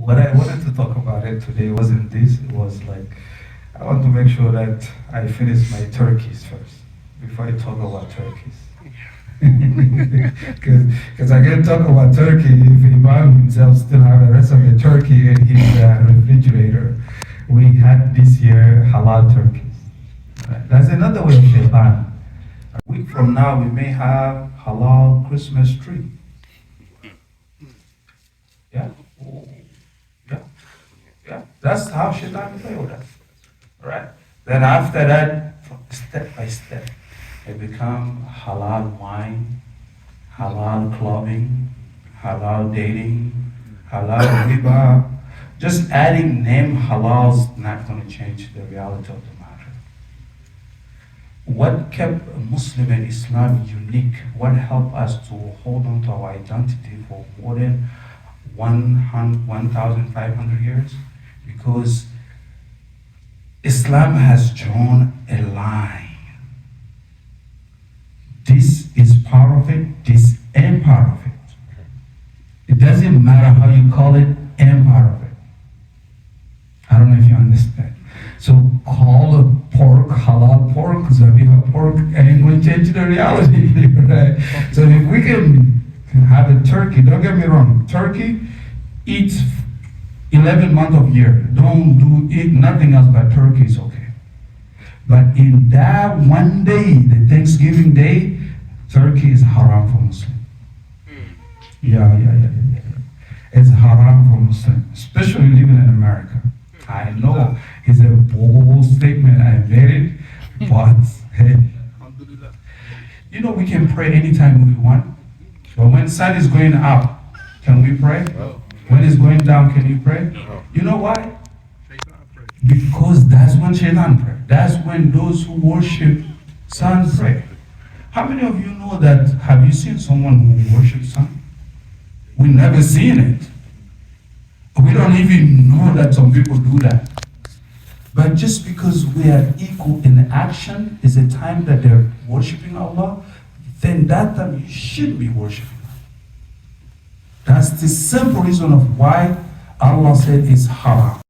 what I wanted to talk about it today wasn't this. It was like, I want to make sure that I finish my turkeys first before I talk about turkeys. Because I can't talk about turkey if Imam himself still have the rest of the turkey in his refrigerator. We had this year halal turkeys. Right? That's another way of shaitan. A week from now, we may have halal Christmas tree. Yeah? Yeah? Yeah? That's how shaitan play with us. Right? Then after that, step by step, it become halal wine, halal clubbing, halal dating, halal riba. Just adding name halal is not going to change the reality of the matter. What kept Muslim and Islam unique? What helped us to hold on to our identity for more than 1,500 years? Because Islam has drawn a line. This is part of it, this ain't part of it. It doesn't matter how you call it, ain't part of it. I don't know if you understand. So call a pork halal pork, zabiha pork, ain't going to change the reality, right? So if we can have a turkey, don't get me wrong, turkey eats 11 months of year. Don't eat nothing else but turkey is okay. But in that one day, the Thanksgiving day, turkey is haram for Muslim. Yeah. It's haram for Muslim, especially living in America. I know it's a bold statement, I admit it, but hey, you know we can pray anytime we want, but when sun is going up, can we pray? When it's going down, can you pray? You know why? Because that's when Shaitan pray. That's when those who worship sun pray. How many of you know that? Have you seen someone who worships sun? We've never seen it. We don't even know that some people do that. But just because we are equal in action is a time that they're worshiping Allah, then that time you should be worshiping Allah. That's the simple reason of why Allah said it's haram.